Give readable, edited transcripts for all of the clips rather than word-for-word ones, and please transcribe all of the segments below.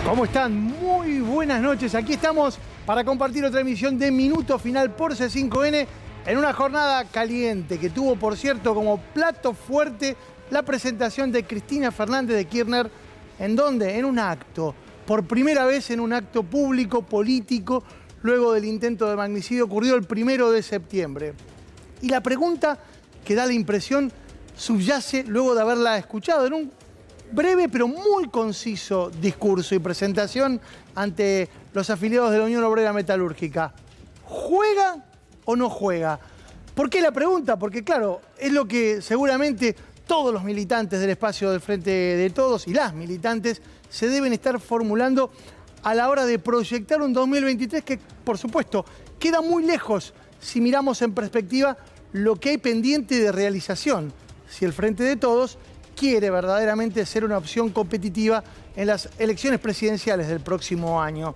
¿Cómo están? Muy buenas noches. Aquí estamos para compartir otra emisión de Minuto Final por C5N en una jornada caliente que tuvo, por cierto, como plato fuerte la presentación de Cristina Fernández de Kirchner. ¿En dónde? En un acto. Por primera vez en un acto público, político, luego del intento de magnicidio ocurrido el 1 de septiembre. Y la pregunta que da la impresión subyace luego de haberla escuchado en un breve pero muy conciso discurso y presentación ante los afiliados de la Unión Obrera Metalúrgica. ¿Juega o no juega? ¿Por qué la pregunta? Porque claro, es lo que seguramente todos los militantes del espacio del Frente de Todos y las militantes se deben estar formulando a la hora de proyectar un 2023 que, por supuesto, queda muy lejos si miramos en perspectiva lo que hay pendiente de realización. Si el Frente de Todos quiere verdaderamente ser una opción competitiva en las elecciones presidenciales del próximo año.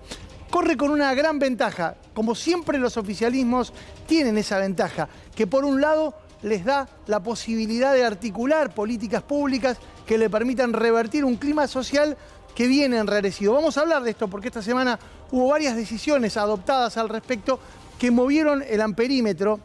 Corre con una gran ventaja, como siempre los oficialismos tienen esa ventaja, que por un lado les da la posibilidad de articular políticas públicas que le permitan revertir un clima social que viene enrarecido. Vamos a hablar de esto porque esta semana hubo varias decisiones adoptadas al respecto que movieron el amperímetro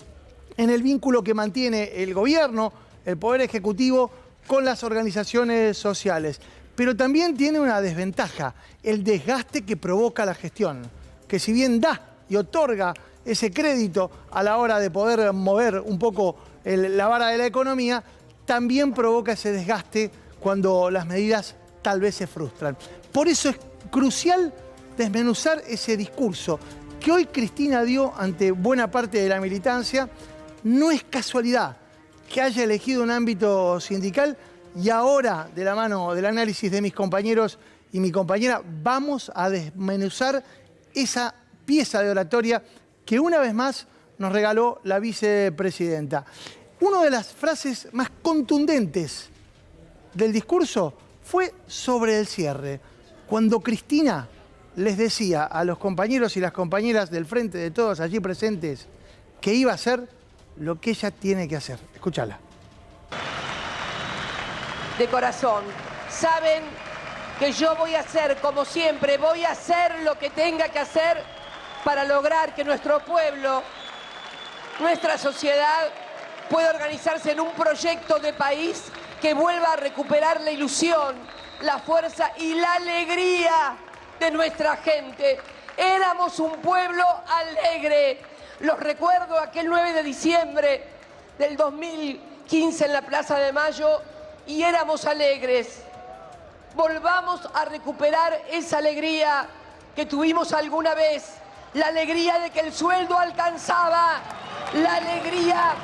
en el vínculo que mantiene el gobierno, el Poder Ejecutivo, con las organizaciones sociales. Pero también tiene una desventaja, el desgaste que provoca la gestión, que si bien da y otorga ese crédito a la hora de poder mover un poco la vara de la economía, también provoca ese desgaste cuando las medidas tal vez se frustran. Por eso es crucial desmenuzar ese discurso que hoy Cristina dio ante buena parte de la militancia. No es casualidad que haya elegido un ámbito sindical y ahora, de la mano del análisis de mis compañeros y mi compañera, vamos a desmenuzar esa pieza de oratoria que una vez más nos regaló la vicepresidenta. Una de las frases más contundentes del discurso fue sobre el cierre. Cuando Cristina les decía a los compañeros y las compañeras del Frente de Todos allí presentes que iba a hacer lo que ella tiene que hacer. Escúchala. De corazón, saben que yo voy a hacer, como siempre, voy a hacer lo que tenga que hacer para lograr que nuestro pueblo, nuestra sociedad, pueda organizarse en un proyecto de país que vuelva a recuperar la ilusión, la fuerza y la alegría de nuestra gente. Éramos un pueblo alegre. Los recuerdo aquel 9 de diciembre del 2015 en la Plaza de Mayo y éramos alegres. Volvamos a recuperar esa alegría que tuvimos alguna vez, la alegría de que el sueldo alcanzaba, la alegría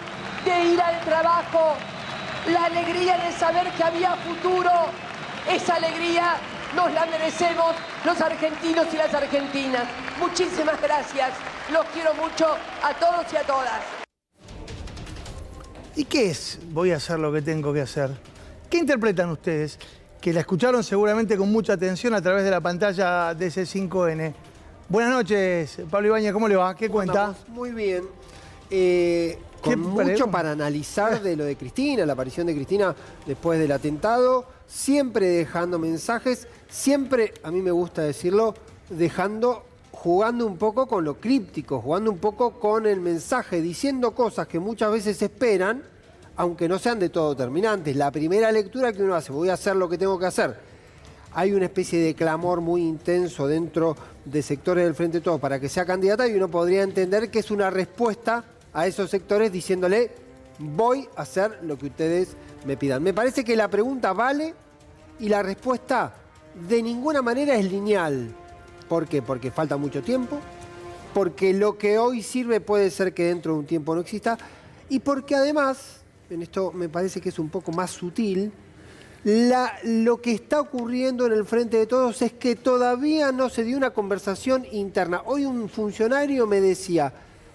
de ir al trabajo, la alegría de saber que había futuro. Esa alegría nos la merecemos los argentinos y las argentinas. Muchísimas gracias. Los quiero mucho a todos y a todas. ¿Y qué es? Voy a hacer lo que tengo que hacer. ¿Qué interpretan ustedes? Que la escucharon seguramente con mucha atención a través de la pantalla de C5N. Buenas noches, Pablo Ibáñez, ¿cómo le va? ¿Qué cuenta? Muy bien. Con mucho para analizar de lo de Cristina, la aparición de Cristina después del atentado, siempre dejando mensajes, siempre, a mí me gusta decirlo, jugando un poco con lo críptico, jugando un poco con el mensaje, diciendo cosas que muchas veces esperan, aunque no sean de todo terminantes. La primera lectura que uno hace, voy a hacer lo que tengo que hacer. Hay una especie de clamor muy intenso dentro de sectores del Frente de Todos para que sea candidata y uno podría entender que es una respuesta a esos sectores diciéndole voy a hacer lo que ustedes me pidan. Me parece que la pregunta vale y la respuesta de ninguna manera es lineal. ¿Por qué? Porque falta mucho tiempo, porque lo que hoy sirve puede ser que dentro de un tiempo no exista y porque además, en esto me parece que es un poco más sutil, lo que está ocurriendo en el Frente de Todos es que todavía no se dio una conversación interna. Hoy un funcionario me decía,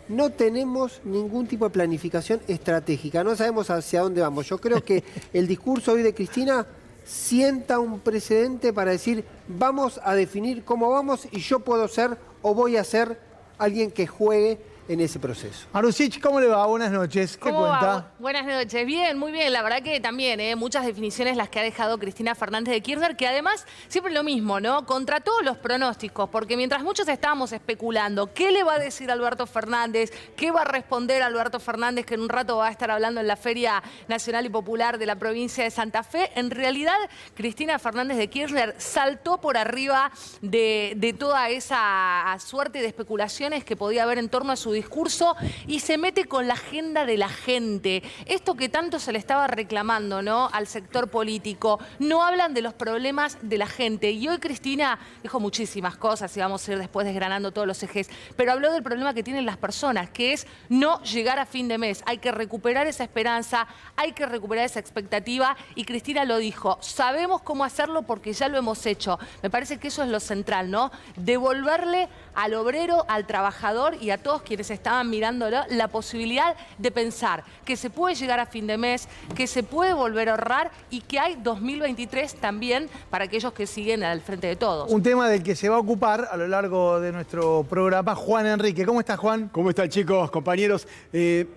no tenemos ningún tipo de planificación estratégica, no sabemos hacia dónde vamos. Yo creo que el discurso hoy de Cristina sienta un precedente para decir, vamos a definir cómo vamos y yo puedo ser o voy a ser alguien que juegue en ese proceso. Marusic, ¿cómo le va? Buenas noches. ¿Qué cuenta? Buenas noches. Bien, muy bien. La verdad que también, muchas definiciones las que ha dejado Cristina Fernández de Kirchner, que además siempre lo mismo, ¿no? Contra todos los pronósticos, porque mientras muchos estábamos especulando qué le va a decir Alberto Fernández, qué va a responder Alberto Fernández, que en un rato va a estar hablando en la Feria Nacional y Popular de la provincia de Santa Fe, en realidad Cristina Fernández de Kirchner saltó por arriba de toda esa suerte de especulaciones que podía haber en torno a su discurso y se mete con la agenda de la gente. Esto que tanto se le estaba reclamando, ¿no?, al sector político. No hablan de los problemas de la gente. Y hoy Cristina dijo muchísimas cosas y vamos a ir después desgranando todos los ejes, pero habló del problema que tienen las personas, que es no llegar a fin de mes. Hay que recuperar esa esperanza, hay que recuperar esa expectativa y Cristina lo dijo. Sabemos cómo hacerlo porque ya lo hemos hecho. Me parece que eso es lo central, ¿no? Devolverle al obrero, al trabajador y a todos quienes estaban mirándolo la posibilidad de pensar que se puede llegar a fin de mes, que se puede volver a ahorrar y que hay 2023 también para aquellos que siguen al frente de todos. Un tema del que se va a ocupar a lo largo de nuestro programa Juan Enrique. ¿Cómo estás, Juan? ¿Cómo están, chicos, compañeros? Sí,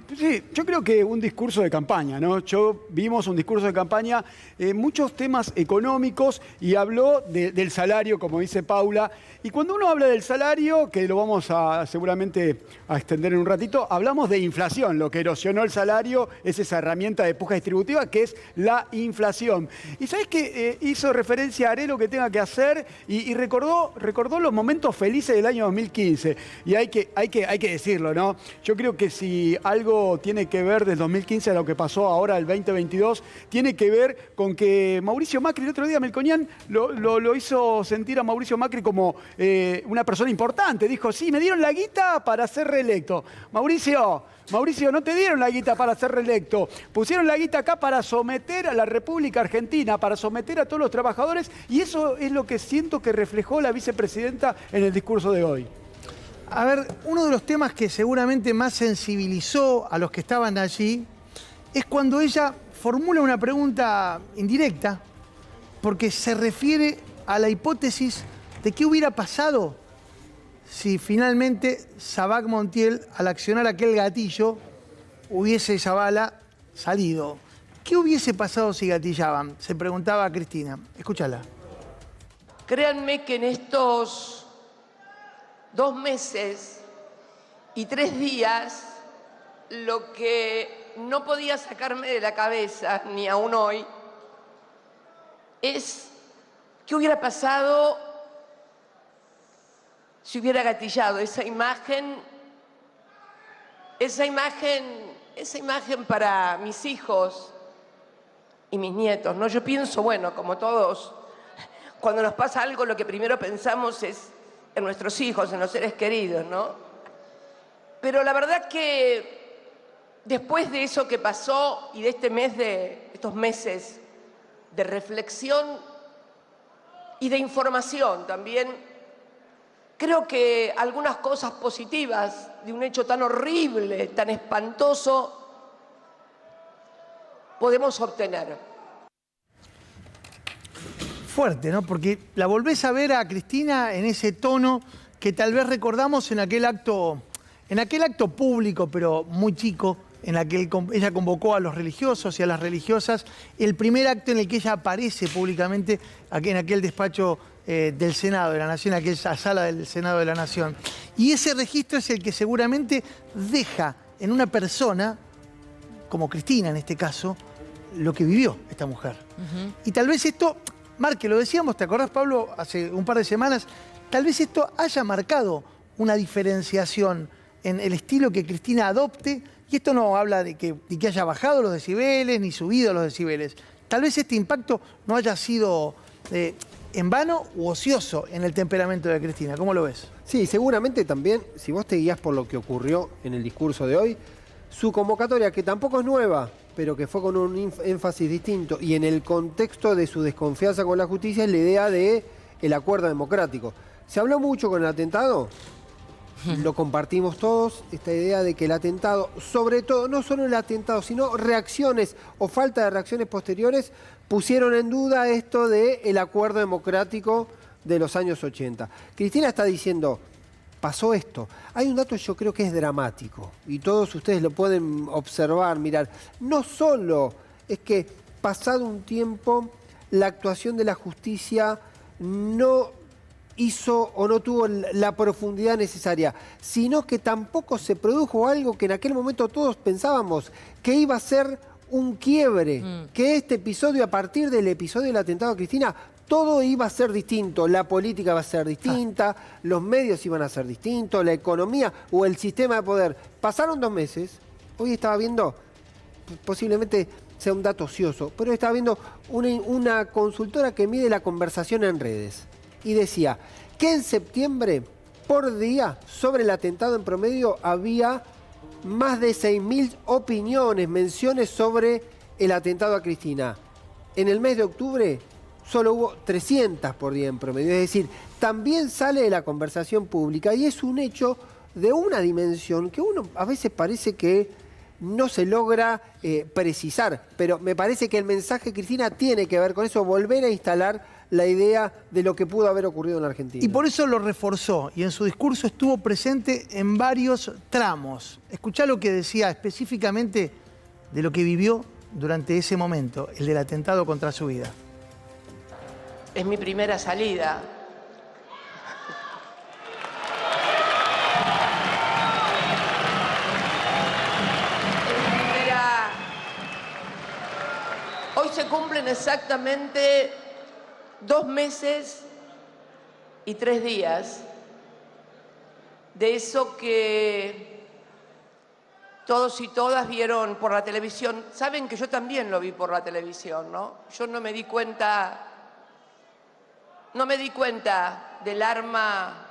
yo creo que un discurso de campaña, ¿no? Vimos un discurso de campaña, muchos temas económicos y habló del salario, como dice Paula. Y cuando uno habla del salario, que lo vamos seguramente a extender en un ratito, hablamos de inflación. Lo que erosionó el salario es esa herramienta de puja distributiva que es la inflación. Y ¿sabés qué? Hizo referencia a haré lo que tenga que hacer y recordó los momentos felices del año 2015. Y hay que decirlo, ¿no? Yo creo que si algo tiene que ver del 2015 a lo que pasó ahora el 2022, tiene que ver con que Mauricio Macri, el otro día Melconian lo hizo sentir a Mauricio Macri como una persona importante. Dijo, sí, me dieron la guita para ser reelecto. Mauricio, no te dieron la guita para ser reelecto. Pusieron la guita acá para someter a la República Argentina, para someter a todos los trabajadores. Y eso es lo que siento que reflejó la vicepresidenta en el discurso de hoy. A ver, uno de los temas que seguramente más sensibilizó a los que estaban allí es cuando ella formula una pregunta indirecta, porque se refiere a la hipótesis de qué hubiera pasado si finalmente Sabac Montiel, al accionar aquel gatillo, hubiese esa bala salido. ¿Qué hubiese pasado si gatillaban? Se preguntaba Cristina. Escúchala. Créanme que en estos 2 meses y 3 días, lo que no podía sacarme de la cabeza, ni aún hoy, es qué hubiera pasado si hubiera gatillado esa imagen para mis hijos y mis nietos, ¿no? Yo pienso, bueno, como todos, cuando nos pasa algo, lo que primero pensamos es en nuestros hijos, en los seres queridos, ¿no? Pero la verdad que después de eso que pasó y de estos meses de reflexión y de información también, creo que algunas cosas positivas de un hecho tan horrible, tan espantoso, podemos obtener. Fuerte, ¿no? Porque la volvés a ver a Cristina en ese tono que tal vez recordamos en aquel acto público, pero muy chico, en el que ella convocó a los religiosos y a las religiosas, el primer acto en el que ella aparece públicamente en aquel despacho del Senado de la Nación, aquella sala del Senado de la Nación. Y ese registro es el que seguramente deja en una persona, como Cristina en este caso, lo que vivió esta mujer. Y tal vez esto marque, lo decíamos, ¿te acordás, Pablo, hace un par de semanas? Tal vez esto haya marcado una diferenciación en el estilo que Cristina adopte, y esto no habla de que haya bajado los decibeles ni subido los decibeles. Tal vez este impacto no haya sido en vano u ocioso en el temperamento de Cristina. ¿Cómo lo ves? Sí, seguramente también, si vos te guías por lo que ocurrió en el discurso de hoy, su convocatoria, que tampoco es nueva, pero que fue con un énfasis distinto, y en el contexto de su desconfianza con la justicia, es la idea del acuerdo democrático. Se habló mucho con el atentado, lo compartimos todos, esta idea de que el atentado, sobre todo, no solo el atentado, sino reacciones o falta de reacciones posteriores, pusieron en duda esto del acuerdo democrático de los años 80. Cristina está diciendo, pasó esto. Hay un dato yo creo que es dramático y todos ustedes lo pueden observar, mirar. No solo es que pasado un tiempo la actuación de la justicia no hizo o no tuvo la profundidad necesaria, sino que tampoco se produjo algo que en aquel momento todos pensábamos que iba a ser un quiebre, que este episodio, a partir del episodio del atentado a Cristina, todo iba a ser distinto, la política va a ser distinta, los medios iban a ser distintos, la economía o el sistema de poder. Pasaron 2 meses, hoy estaba viendo, posiblemente sea un dato ocioso, pero estaba viendo una consultora que mide la conversación en redes y decía que en septiembre, por día, sobre el atentado en promedio había más de 6.000 opiniones, menciones sobre el atentado a Cristina. En el mes de octubre solo hubo 300 por día en promedio. Es decir, también sale de la conversación pública y es un hecho de una dimensión que uno a veces parece que no se logra precisar. Pero me parece que el mensaje de Cristina tiene que ver con eso, volver a instalar la idea de lo que pudo haber ocurrido en la Argentina. Y por eso lo reforzó y en su discurso estuvo presente en varios tramos. Escuchá lo que decía específicamente de lo que vivió durante ese momento, el del atentado contra su vida. Es mi primera salida. Hoy se cumplen exactamente 2 meses y 3 días de eso que todos y todas vieron por la televisión. Saben que yo también lo vi por la televisión, ¿no? Yo no me di cuenta del arma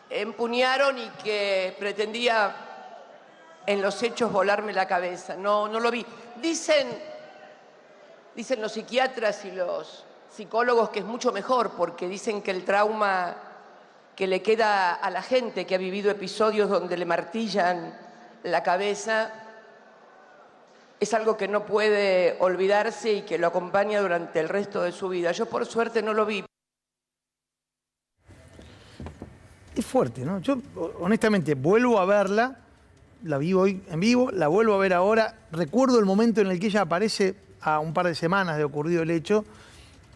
que empuñaron y que pretendía en los hechos volarme la cabeza. No lo vi. Dicen los psiquiatras y los psicólogos que es mucho mejor porque dicen que el trauma que le queda a la gente que ha vivido episodios donde le martillan la cabeza es algo que no puede olvidarse y que lo acompaña durante el resto de su vida. Yo por suerte no lo vi. Es fuerte, ¿no? Yo honestamente vuelvo a verla, la vi hoy en vivo, la vuelvo a ver ahora. Recuerdo el momento en el que ella aparece a un par de semanas de ocurrido el hecho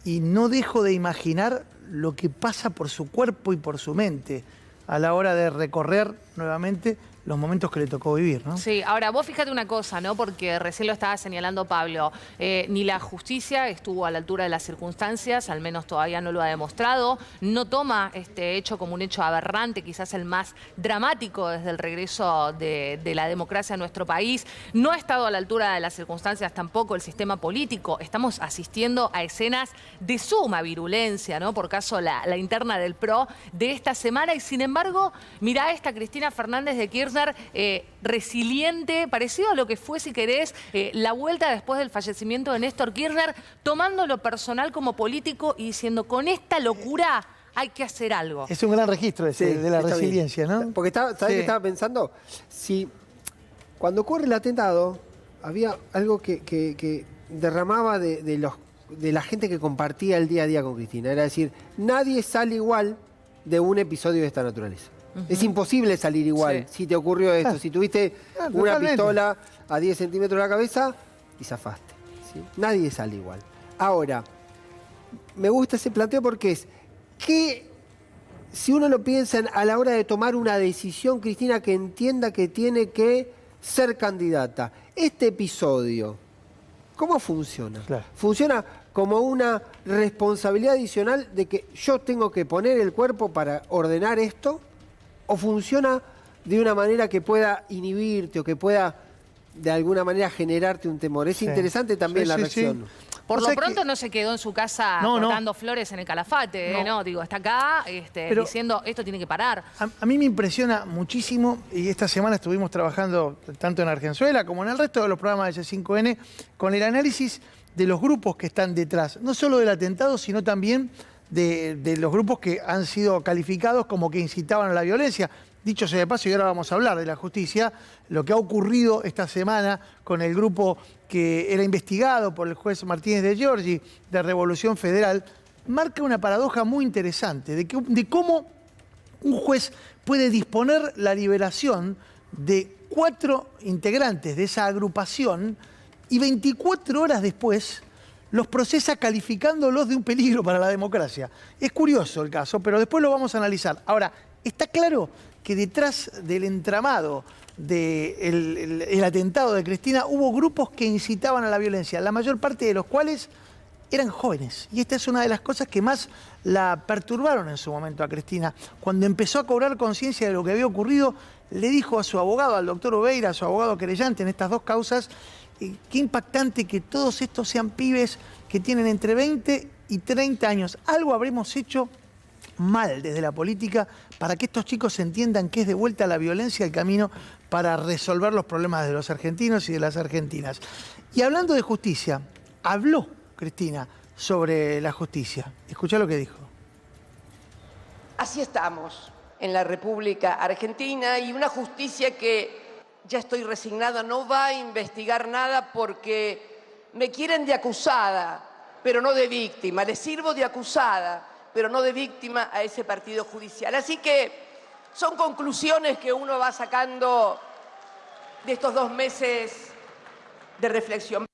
y no dejo de imaginar lo que pasa por su cuerpo y por su mente a la hora de recorrer nuevamente los momentos que le tocó vivir, ¿no? Sí, ahora vos fíjate una cosa, ¿no? Porque recién lo estaba señalando Pablo, ni la justicia estuvo a la altura de las circunstancias, al menos todavía no lo ha demostrado, no toma este hecho como un hecho aberrante, quizás el más dramático desde el regreso de la democracia a nuestro país, no ha estado a la altura de las circunstancias tampoco el sistema político, estamos asistiendo a escenas de suma virulencia, ¿no? Por caso la interna del PRO de esta semana y sin embargo, mirá esta Cristina Fernández de Kirchner, resiliente, parecido a lo que fue, si querés, la vuelta después del fallecimiento de Néstor Kirchner, tomando lo personal como político y diciendo, con esta locura hay que hacer algo. Es un gran registro ese, de la resiliencia, ¿no? Porque ¿sabés qué estaba pensando? Si cuando ocurre el atentado, había algo que derramaba de la gente que compartía el día a día con Cristina. Era decir, nadie sale igual de un episodio de esta naturaleza. Es imposible salir igual si te ocurrió esto. Si tuviste una pistola a 10 centímetros de la cabeza y zafaste. ¿Sí? Nadie sale igual. Ahora, me gusta ese planteo porque es que si uno lo piensa a la hora de tomar una decisión, Cristina, que entienda que tiene que ser candidata. Este episodio, ¿cómo funciona? Claro. Funciona como una responsabilidad adicional de que yo tengo que poner el cuerpo para ordenar esto. ¿O funciona de una manera que pueda inhibirte o que pueda de alguna manera generarte un temor? Es interesante también la reacción. Por lo pronto no se quedó en su casa cortando flores en el Calafate, ¿no? Digo, está acá diciendo esto tiene que parar. A mí me impresiona muchísimo y esta semana estuvimos trabajando tanto en Argenzuela como en el resto de los programas de C5N con el análisis de los grupos que están detrás, no solo del atentado, sino también de los grupos que han sido calificados como que incitaban a la violencia. Dicho sea de paso, y ahora vamos a hablar de la justicia, lo que ha ocurrido esta semana con el grupo que era investigado por el juez Martínez de Giorgi de Revolución Federal, marca una paradoja muy interesante de cómo un juez puede disponer la liberación de 4 integrantes de esa agrupación y 24 horas después los procesa calificándolos de un peligro para la democracia. Es curioso el caso, pero después lo vamos a analizar. Ahora, está claro que detrás del entramado del atentado de Cristina hubo grupos que incitaban a la violencia, la mayor parte de los cuales eran jóvenes. Y esta es una de las cosas que más la perturbaron en su momento a Cristina. Cuando empezó a cobrar conciencia de lo que había ocurrido, le dijo a su abogado, al doctor Oveira, a su abogado querellante en estas 2 causas, qué impactante que todos estos sean pibes que tienen entre 20 y 30 años. Algo habremos hecho mal desde la política para que estos chicos entiendan que es de vuelta a la violencia el camino para resolver los problemas de los argentinos y de las argentinas. Y hablando de justicia, habló Cristina sobre la justicia. Escuchá lo que dijo. Así estamos en la República Argentina y una justicia que, ya estoy resignada, no va a investigar nada porque me quieren de acusada, pero no de víctima. Les sirvo de acusada, pero no de víctima a ese partido judicial. Así que son conclusiones que uno va sacando de estos 2 meses de reflexión.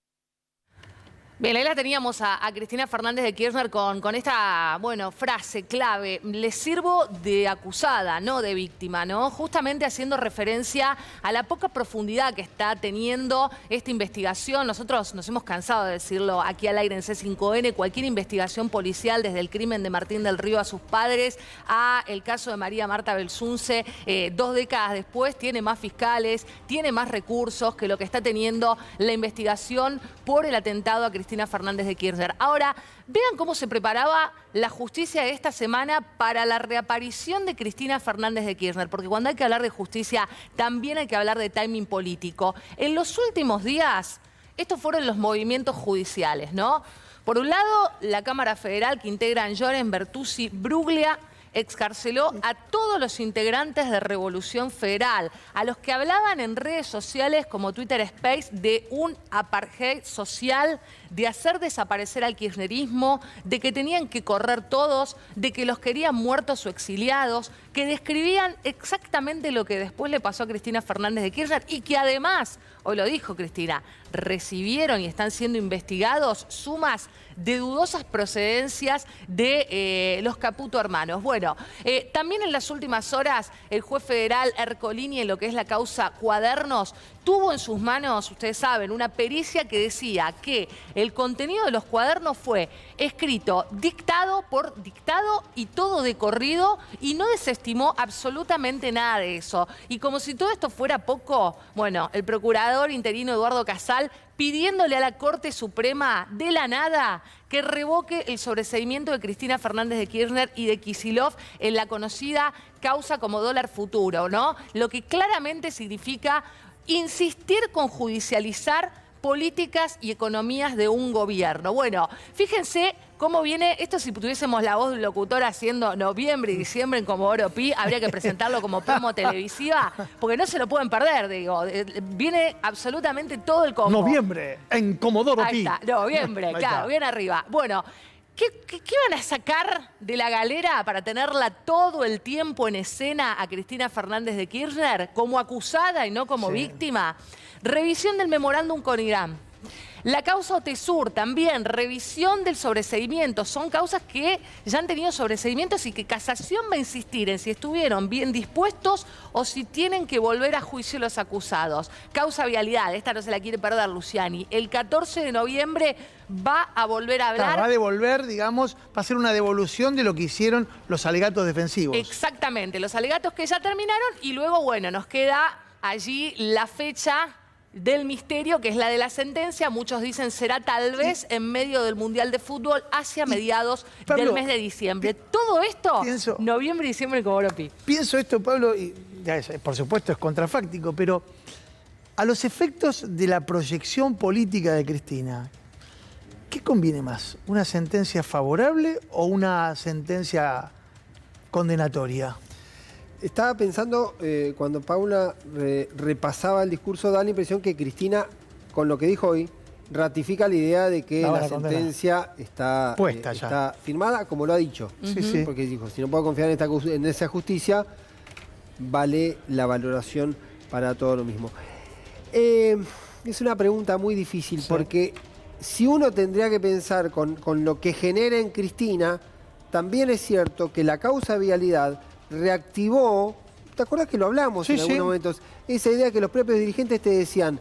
Bien, ahí la teníamos a Cristina Fernández de Kirchner con esta, bueno, frase clave. Le sirvo de acusada, no de víctima, ¿no? Justamente haciendo referencia a la poca profundidad que está teniendo esta investigación. Nosotros nos hemos cansado de decirlo aquí al aire en C5N. Cualquier investigación policial, desde el crimen de Martín del Río a sus padres, a el caso de María Marta Belsunce, 2 décadas después, tiene más fiscales, tiene más recursos que lo que está teniendo la investigación por el atentado a Cristina Fernández de Kirchner. Ahora, vean cómo se preparaba la justicia esta semana para la reaparición de Cristina Fernández de Kirchner, porque cuando hay que hablar de justicia también hay que hablar de timing político. En los últimos días, estos fueron los movimientos judiciales, ¿no? Por un lado, la Cámara Federal, que integran Lloren, Bertuzzi, Bruglia, excarceló a todos los integrantes de Revolución Federal, a los que hablaban en redes sociales como Twitter Space de un apartheid social, de hacer desaparecer al kirchnerismo, de que tenían que correr todos, de que los querían muertos o exiliados, que describían exactamente lo que después le pasó a Cristina Fernández de Kirchner y que además, hoy lo dijo Cristina, recibieron y están siendo investigados sumas de dudosas procedencias de los Caputo hermanos. Bueno, también en las últimas horas el juez federal Ercolini, en lo que es la causa Cuadernos, tuvo en sus manos, ustedes saben, una pericia que decía que el contenido de los cuadernos fue escrito, dictado por dictado y todo de corrido, y no desestimó absolutamente nada de eso. Y como si todo esto fuera poco, bueno, el procurador interino Eduardo Casal pidiéndole a la Corte Suprema de la nada que revoque el sobreseimiento de Cristina Fernández de Kirchner y de Kicillof en la conocida causa como dólar futuro, ¿no? Lo que claramente significa insistir con judicializar políticas y economías de un gobierno. Bueno, fíjense cómo viene, esto si tuviésemos la voz de un locutor haciendo noviembre y diciembre en Comodoro Pi, habría que presentarlo como promo televisiva, porque no se lo pueden perder, digo. Viene absolutamente todo el combo. Noviembre, en Comodoro Pi. Ahí está, noviembre, claro, bien arriba. Bueno, ¿qué van a sacar de la galera para tenerla todo el tiempo en escena a Cristina Fernández de Kirchner como acusada y no como víctima? Revisión del memorándum con Irán. La causa Otesur también, revisión del sobreseimiento. Son causas que ya han tenido sobreseimientos y que Casación va a insistir en si estuvieron bien dispuestos o si tienen que volver a juicio los acusados. Causa Vialidad, esta no se la quiere perder Luciani. El 14 de noviembre va a volver a hablar. Claro, va a devolver, digamos, va a ser una devolución de lo que hicieron los alegatos defensivos. Exactamente, los alegatos que ya terminaron y luego, bueno, nos queda allí la fecha del misterio, que es la de la sentencia. Muchos dicen será tal vez en medio del Mundial de Fútbol hacia mediados del mes de diciembre. Todo esto, noviembre y diciembre en Comodoro Pi. Pienso esto, Pablo, y por supuesto es contrafáctico, pero a los efectos de la proyección política de Cristina, ¿qué conviene más? ¿Una sentencia favorable o una sentencia condenatoria? Estaba pensando, cuando Paula repasaba el discurso, da la impresión que Cristina, con lo que dijo hoy, ratifica la idea de que la sentencia está firmada, como lo ha dicho. Sí. Porque dijo, si no puedo confiar en esa justicia, vale la valoración para todo lo mismo. Es una pregunta muy difícil, porque si uno tendría que pensar con lo que genera en Cristina, también es cierto que la causa vialidad reactivó, ¿te acuerdas que lo hablamos en algunos momentos? Esa idea que los propios dirigentes te decían,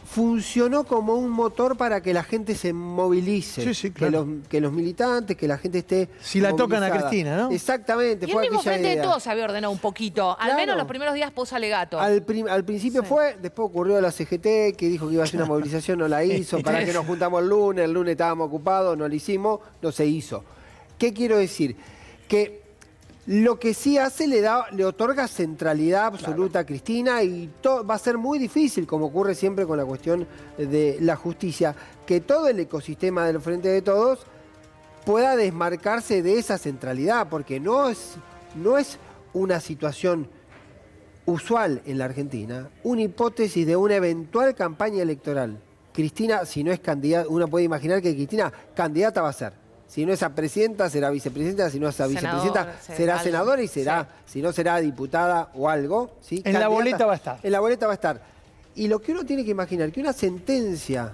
funcionó como un motor para que la gente se movilice, claro. que los militantes, que la gente esté si la tocan a Cristina, ¿no? Exactamente. Y el mismo Frente de Todos se había ordenado un poquito, al menos los primeros días post-alegato. Al principio fue, después ocurrió la CGT, que dijo que iba a hacer una movilización, no la hizo, para que nos juntamos el lunes estábamos ocupados, no la hicimos, no se hizo. ¿Qué quiero decir? Que lo que sí hace le otorga centralidad absoluta a Cristina y va a ser muy difícil, como ocurre siempre con la cuestión de la justicia, que todo el ecosistema del Frente de Todos pueda desmarcarse de esa centralidad, porque no es una situación usual en la Argentina, una hipótesis de una eventual campaña electoral. Cristina, si no es candidata, uno puede imaginar que Cristina candidata va a ser. Si no es a presidenta, será vicepresidenta. Si no es a vicepresidenta, será senadora y será, si no será diputada o algo. ¿Sí? En la boleta va a estar. En la boleta va a estar. Y lo que uno tiene que imaginar, que una sentencia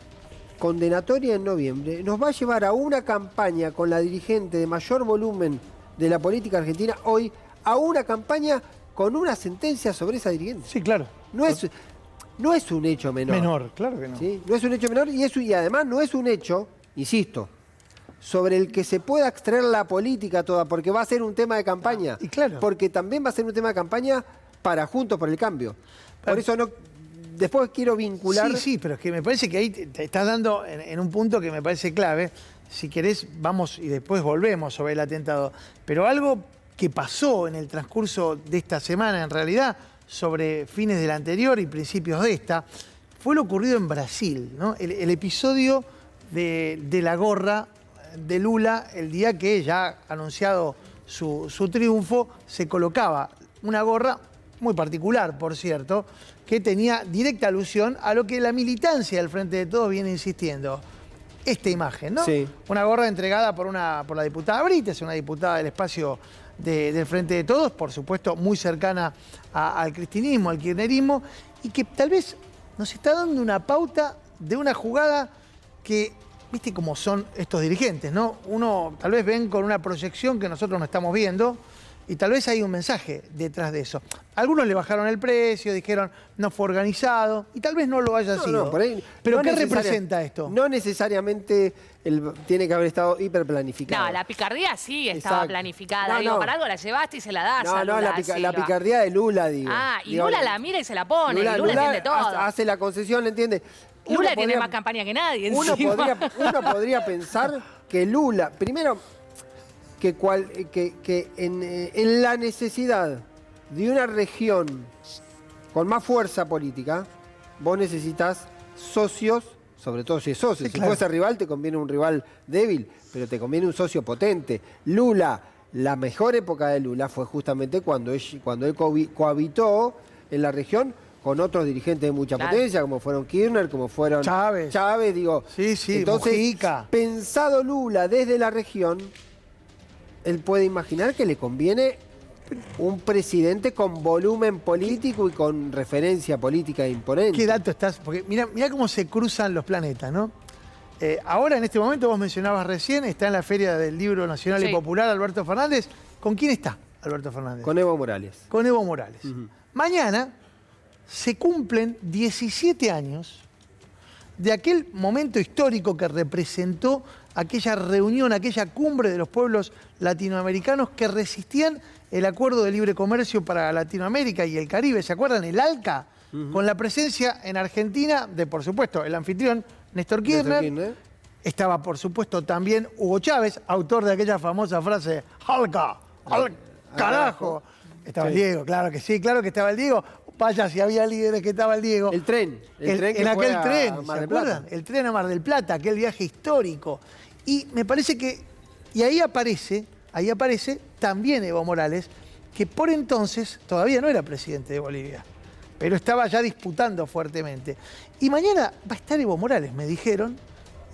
condenatoria en noviembre nos va a llevar a una campaña con la dirigente de mayor volumen de la política argentina hoy, a una campaña con una sentencia sobre esa dirigente. Sí, claro. No es un hecho menor. Menor, claro que no. ¿Sí? No es un hecho menor y además no es un hecho, insisto, sobre el que se pueda extraer la política toda, porque va a ser un tema de campaña. Y claro. Porque también va a ser un tema de campaña para Juntos por el Cambio. Por eso después quiero vincular... Sí, pero es que me parece que ahí te estás dando en un punto que me parece clave. Si querés, vamos y después volvemos sobre el atentado. Pero algo que pasó en el transcurso de esta semana, en realidad, sobre fines de la anterior y principios de esta, fue lo ocurrido en Brasil, ¿no? El episodio de la gorra de Lula, el día que ya anunciado su triunfo, se colocaba una gorra muy particular, por cierto, que tenía directa alusión a lo que la militancia del Frente de Todos viene insistiendo. Esta imagen, ¿no? Sí. Una gorra entregada por la diputada Brites, una diputada del espacio del Frente de Todos, por supuesto muy cercana al cristinismo, al kirchnerismo, y que tal vez nos está dando una pauta de una jugada que... Viste cómo son estos dirigentes, ¿no? Uno tal vez ven con una proyección que nosotros no estamos viendo y tal vez hay un mensaje detrás de eso. Algunos le bajaron el precio, dijeron no fue organizado y tal vez no lo haya sido. Por ahí, ¿Pero qué representa esto? No necesariamente tiene que haber estado hiperplanificado. No, la picardía sí estaba planificada. Digo, para algo la llevaste y se la das a Lula, la picardía de Lula, digo. Y Lula la mira y se la pone. Lula entiende todo. Hace la concesión, ¿entiende? Lula tiene más campaña que nadie. Uno podría pensar que Lula, primero, que en la necesidad de una región con más fuerza política, vos necesitas socios, sobre todo si es socio. Si fuese rival, te conviene un rival débil, pero te conviene un socio potente. Lula, la mejor época de Lula fue justamente cuando él cohabitó en la región con otros dirigentes de mucha potencia, como fueron Kirchner, como fueron Chávez, digo. Sí, entonces, Mujica. Pensado Lula desde la región, él puede imaginar que le conviene un presidente con volumen político y con referencia política imponente. ¿Qué dato estás? Porque mirá cómo se cruzan los planetas, ¿no? Ahora, en este momento, vos mencionabas recién, está en la Feria del Libro Nacional y Popular Alberto Fernández. ¿Con quién está Alberto Fernández? Con Evo Morales. Con Evo Morales. Mañana se cumplen 17 años de aquel momento histórico que representó aquella reunión, aquella cumbre de los pueblos latinoamericanos que resistían el Acuerdo de Libre Comercio para Latinoamérica y el Caribe. ¿Se acuerdan? El ALCA, con la presencia en Argentina de, por supuesto, el anfitrión Néstor Kirchner. Estaba, por supuesto, también Hugo Chávez, autor de aquella famosa frase, ALCA, al carajo. Estaba el Diego, claro que sí, claro que estaba el Diego. Vaya, si había líderes que estaba el Diego. El tren. En aquel tren, ¿se acuerdan? El tren a Mar del Plata, aquel viaje histórico. Y me parece que, y ahí aparece también Evo Morales, que por entonces todavía no era presidente de Bolivia, pero estaba ya disputando fuertemente. Y mañana va a estar Evo Morales, me dijeron,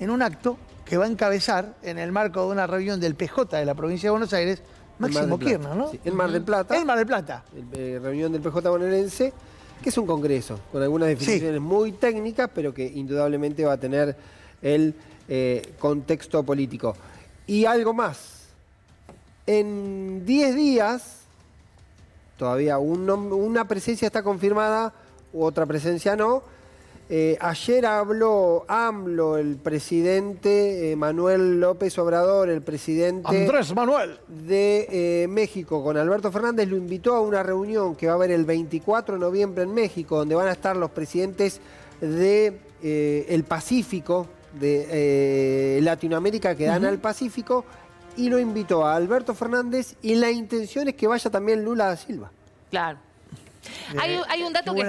en un acto que va a encabezar en el marco de una reunión del PJ de la provincia de Buenos Aires, Máximo Kirchner, ¿no? Sí, en Mar del Plata. En Mar del Plata. Reunión del PJ bonaerense, que es un congreso, con algunas definiciones muy técnicas, pero que indudablemente va a tener el contexto político. Y algo más. En 10 días, todavía una presencia está confirmada, otra presencia no. Ayer habló AMLO, el presidente Manuel López Obrador, el presidente Andrés Manuel de México, con Alberto Fernández, lo invitó a una reunión que va a haber el 24 de noviembre en México, donde van a estar los presidentes de el Pacífico, de Latinoamérica que dan al Pacífico, y lo invitó a Alberto Fernández, y la intención es que vaya también Lula da Silva. Claro. Hay un dato que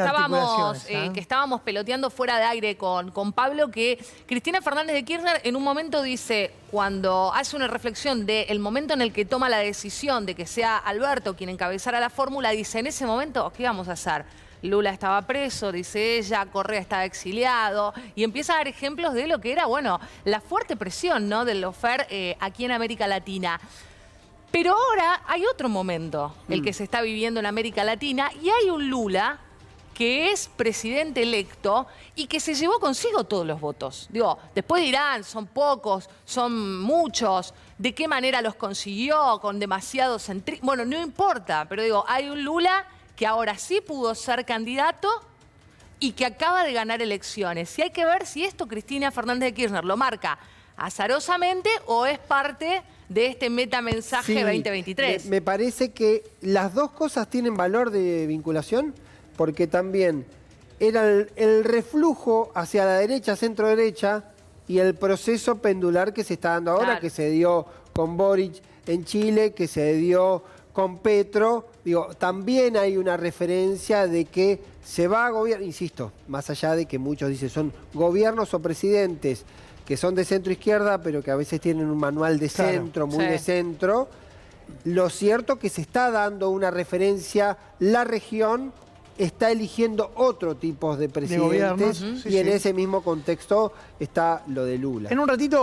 estábamos peloteando fuera de aire con Pablo, que Cristina Fernández de Kirchner en un momento dice, cuando hace una reflexión del momento en el que toma la decisión de que sea Alberto quien encabezara la fórmula, dice, en ese momento, ¿qué vamos a hacer? Lula estaba preso, dice ella, Correa estaba exiliado, y empieza a dar ejemplos de lo que era, bueno, la fuerte presión, ¿no?, del lawfare aquí en América Latina. Pero ahora hay otro momento, el que se está viviendo en América Latina, y hay un Lula que es presidente electo y que se llevó consigo todos los votos. Digo, después dirán, son pocos, son muchos, ¿de qué manera los consiguió? Con demasiado centrismo. Bueno, no importa, pero digo, hay un Lula que ahora sí pudo ser candidato y que acaba de ganar elecciones. Y hay que ver si esto Cristina Fernández de Kirchner lo marca azarosamente o es parte de este metamensaje 2023. Me parece que las dos cosas tienen valor de vinculación, porque también era el reflujo hacia la derecha, centro-derecha, y el proceso pendular que se está dando ahora, claro, que se dio con Boric en Chile, que se dio con Petro. Digo, también hay una referencia de que se va a gobernar, insisto, más allá de que muchos dicen son gobiernos o presidentes que son de centro-izquierda, pero que a veces tienen un manual de centro, muy de centro. Lo cierto que se está dando una referencia, la región está eligiendo otro tipo de presidentes, y en ese mismo contexto está lo de Lula. En un ratito